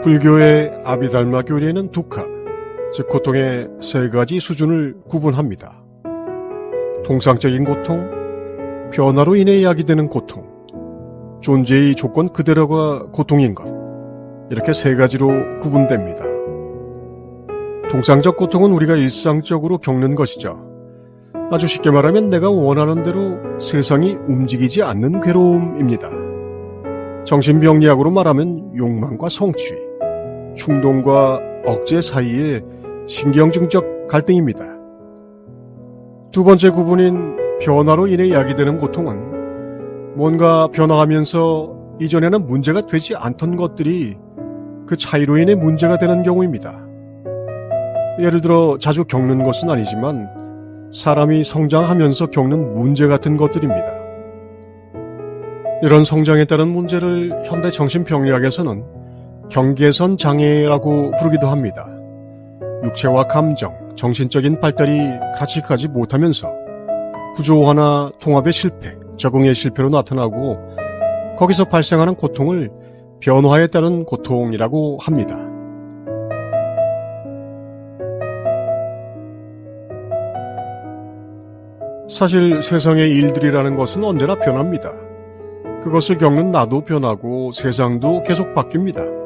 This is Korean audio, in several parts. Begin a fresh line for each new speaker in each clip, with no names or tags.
불교의 아비달마 교리에는 두카, 즉 고통의 세 가지 수준을 구분합니다. 통상적인 고통, 변화로 인해 야기되는 고통, 존재의 조건 그대로가 고통인 것, 이렇게 세 가지로 구분됩니다. 통상적 고통은 우리가 일상적으로 겪는 것이죠. 아주 쉽게 말하면 내가 원하는 대로 세상이 움직이지 않는 괴로움입니다. 정신병리학으로 말하면 욕망과 성취, 충동과 억제 사이의 신경증적 갈등입니다. 두 번째 구분인 변화로 인해 야기되는 고통은 뭔가 변화하면서 이전에는 문제가 되지 않던 것들이 그 차이로 인해 문제가 되는 경우입니다. 예를 들어 자주 겪는 것은 아니지만 사람이 성장하면서 겪는 문제 같은 것들입니다. 이런 성장에 따른 문제를 현대 정신병리학에서는 경계선 장애라고 부르기도 합니다. 육체와 감정, 정신적인 발달이 같이 가지 못하면서 구조화나 통합의 실패, 적응의 실패로 나타나고 거기서 발생하는 고통을 변화에 따른 고통이라고 합니다. 사실 세상의 일들이라는 것은 언제나 변합니다. 그것을 겪는 나도 변하고 세상도 계속 바뀝니다.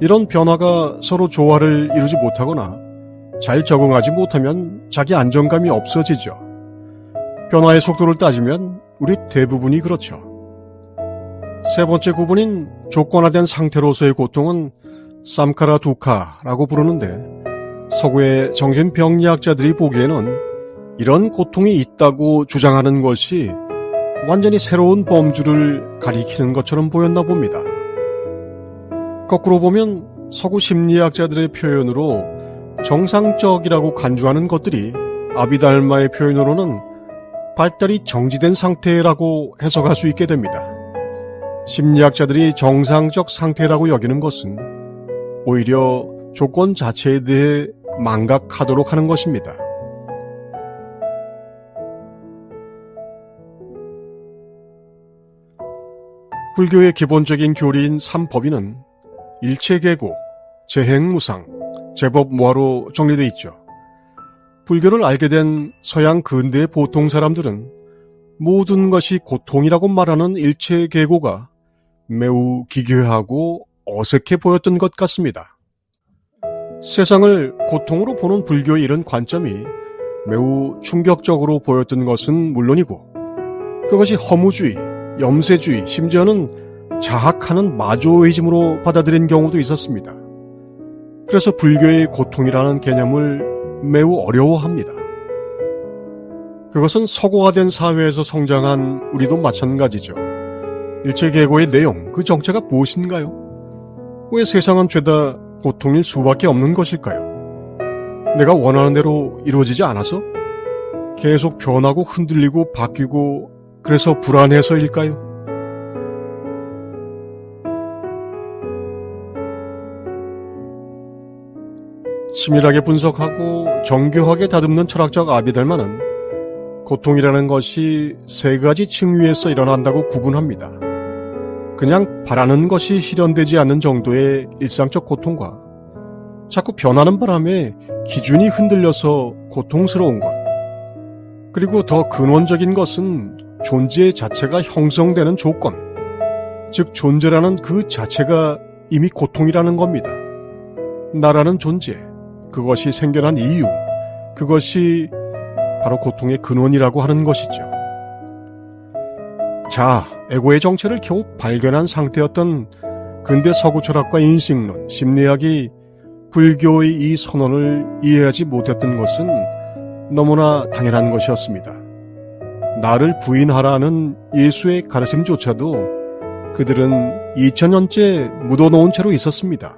이런 변화가 서로 조화를 이루지 못하거나 잘 적응하지 못하면 자기 안정감이 없어지죠. 변화의 속도를 따지면 우리 대부분이 그렇죠. 세 번째 구분인 조건화된 상태로서의 고통은 삼카라 두카라고 부르는데 서구의 정신병리학자들이 보기에는 이런 고통이 있다고 주장하는 것이 완전히 새로운 범주를 가리키는 것처럼 보였나 봅니다. 거꾸로 보면 서구 심리학자들의 표현으로 정상적이라고 간주하는 것들이 아비달마의 표현으로는 발달이 정지된 상태라고 해석할 수 있게 됩니다. 심리학자들이 정상적 상태라고 여기는 것은 오히려 조건 자체에 대해 망각하도록 하는 것입니다. 불교의 기본적인 교리인 삼법인은 일체계고, 재행무상, 제법무화로 정리되어 있죠. 불교를 알게 된 서양 근대의 보통 사람들은 모든 것이 고통이라고 말하는 일체계고가 매우 기괴하고 어색해 보였던 것 같습니다. 세상을 고통으로 보는 불교의 이런 관점이 매우 충격적으로 보였던 것은 물론이고 그것이 허무주의, 염세주의, 심지어는 자학하는 마조이즘으로 받아들인 경우도 있었습니다. 그래서 불교의 고통이라는 개념을 매우 어려워합니다. 그것은 서구화된 사회에서 성장한 우리도 마찬가지죠. 일체계고의 내용, 그 정체가 무엇인가요? 왜 세상은 죄다 고통일 수밖에 없는 것일까요? 내가 원하는 대로 이루어지지 않아서? 계속 변하고 흔들리고 바뀌고 그래서 불안해서일까요? 치밀하게 분석하고 정교하게 다듬는 철학적 아비달마는 고통이라는 것이 세 가지 층위에서 일어난다고 구분합니다. 그냥 바라는 것이 실현되지 않는 정도의 일상적 고통과 자꾸 변하는 바람에 기준이 흔들려서 고통스러운 것, 그리고 더 근원적인 것은 존재 자체가 형성되는 조건, 즉 존재라는 그 자체가 이미 고통이라는 겁니다. 나라는 존재, 그것이 생겨난 이유, 그것이 바로 고통의 근원이라고 하는 것이죠. 자, 에고의 정체를 겨우 발견한 상태였던 근대 서구 철학과 인식론, 심리학이 불교의 이 선언을 이해하지 못했던 것은 너무나 당연한 것이었습니다. 나를 부인하라는 예수의 가르침조차도 그들은 2000년째 묻어놓은 채로 있었습니다.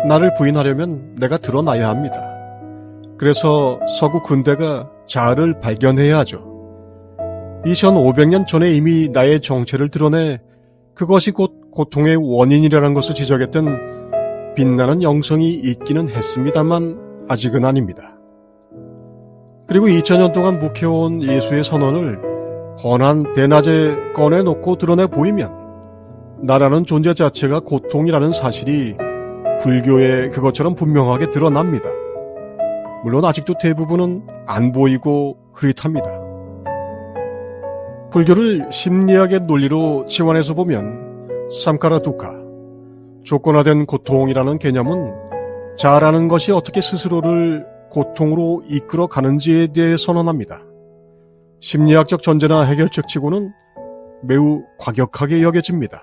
나를 부인하려면 내가 드러나야 합니다. 그래서 서구 근대가 자아를 발견해야 하죠. 2500년 전에 이미 나의 정체를 드러내 그것이 곧 고통의 원인이라는 것을 지적했던 빛나는 영성이 있기는 했습니다만 아직은 아닙니다. 그리고 2000년 동안 묵혀온 예수의 선언을 훤한 대낮에 꺼내놓고 드러내 보이면 나라는 존재 자체가 고통이라는 사실이 불교에 그것처럼 분명하게 드러납니다. 물론 아직도 대부분은 안 보이고 흐릿합니다. 불교를 심리학의 논리로 치환해서 보면 삼카라 두카, 조건화된 고통이라는 개념은 자라는 것이 어떻게 스스로를 고통으로 이끌어 가는지에 대해 선언합니다. 심리학적 전제나 해결책 치고는 매우 과격하게 여겨집니다.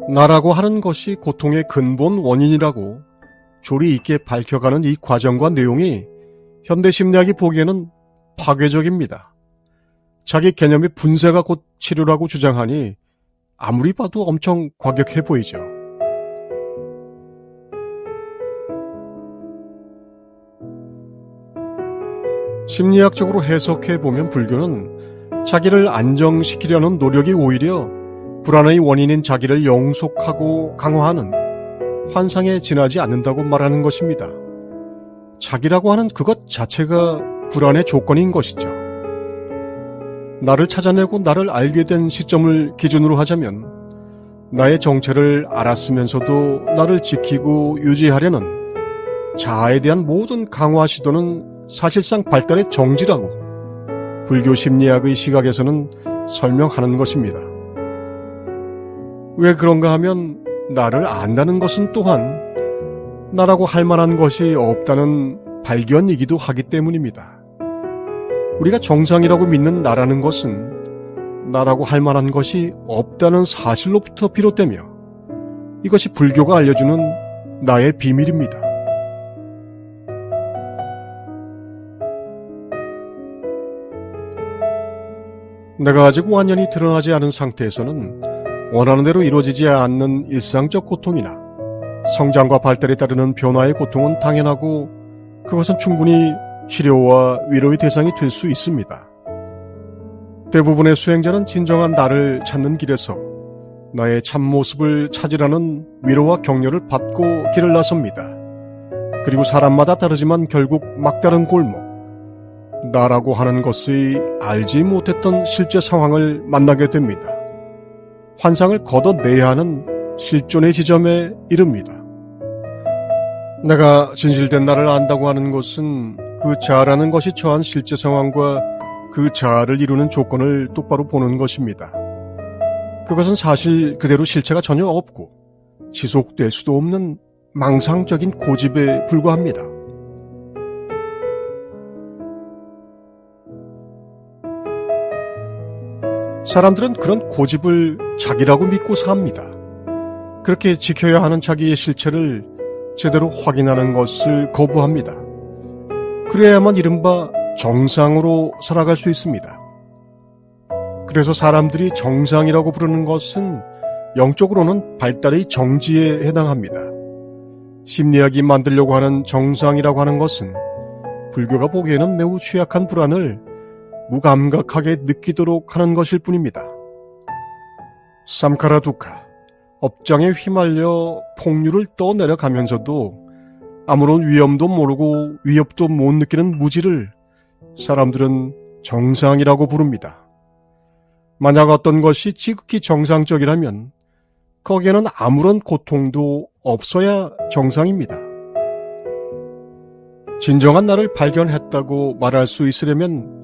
나라고 하는 것이 고통의 근본 원인이라고 조리 있게 밝혀가는 이 과정과 내용이 현대 심리학이 보기에는 파괴적입니다. 자기 개념의 분쇄가 곧 치료라고 주장하니 아무리 봐도 엄청 과격해 보이죠. 심리학적으로 해석해보면 불교는 자기를 안정시키려는 노력이 오히려 불안의 원인인 자기를 영속하고 강화하는 환상에 지나지 않는다고 말하는 것입니다. 자기라고 하는 그것 자체가 불안의 조건인 것이죠. 나를 찾아내고 나를 알게 된 시점을 기준으로 하자면 나의 정체를 알았으면서도 나를 지키고 유지하려는 자아에 대한 모든 강화 시도는 사실상 발달의 정지라고 불교 심리학의 시각에서는 설명하는 것입니다. 왜 그런가 하면 나를 안다는 것은 또한 나라고 할 만한 것이 없다는 발견이기도 하기 때문입니다. 우리가 정상이라고 믿는 나라는 것은 나라고 할 만한 것이 없다는 사실로부터 비롯되며 이것이 불교가 알려주는 나의 비밀입니다. 내가 아직 완전히 드러나지 않은 상태에서는 원하는 대로 이루어지지 않는 일상적 고통이나 성장과 발달에 따르는 변화의 고통은 당연하고 그것은 충분히 치료와 위로의 대상이 될 수 있습니다. 대부분의 수행자는 진정한 나를 찾는 길에서 나의 참모습을 찾으라는 위로와 격려를 받고 길을 나섭니다. 그리고 사람마다 다르지만 결국 막다른 골목, 나라고 하는 것의 알지 못했던 실제 상황을 만나게 됩니다. 환상을 걷어내야 하는 실존의 지점에 이릅니다. 내가 진실된 나를 안다고 하는 것은 그 자아라는 것이 처한 실제 상황과 그 자아를 이루는 조건을 똑바로 보는 것입니다. 그것은 사실 그대로 실체가 전혀 없고 지속될 수도 없는 망상적인 고집에 불과합니다. 사람들은 그런 고집을 자기라고 믿고 삽니다. 그렇게 지켜야 하는 자기의 실체를 제대로 확인하는 것을 거부합니다. 그래야만 이른바 정상으로 살아갈 수 있습니다. 그래서 사람들이 정상이라고 부르는 것은 영적으로는 발달의 정지에 해당합니다. 심리학이 만들려고 하는 정상이라고 하는 것은 불교가 보기에는 매우 취약한 불안을 무감각하게 느끼도록 하는 것일 뿐입니다. 삼카라 두카, 업장에 휘말려 폭류를 떠내려가면서도 아무런 위험도 모르고 위협도 못 느끼는 무지를 사람들은 정상이라고 부릅니다. 만약 어떤 것이 지극히 정상적이라면 거기에는 아무런 고통도 없어야 정상입니다. 진정한 나를 발견했다고 말할 수 있으려면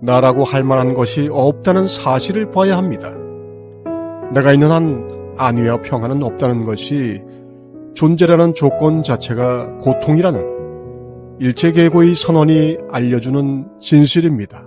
나라고 할 만한 것이 없다는 사실을 봐야 합니다. 내가 있는 한 안위와 평안은 없다는 것이 존재라는 조건 자체가 고통이라는 일체계고의 선언이 알려주는 진실입니다.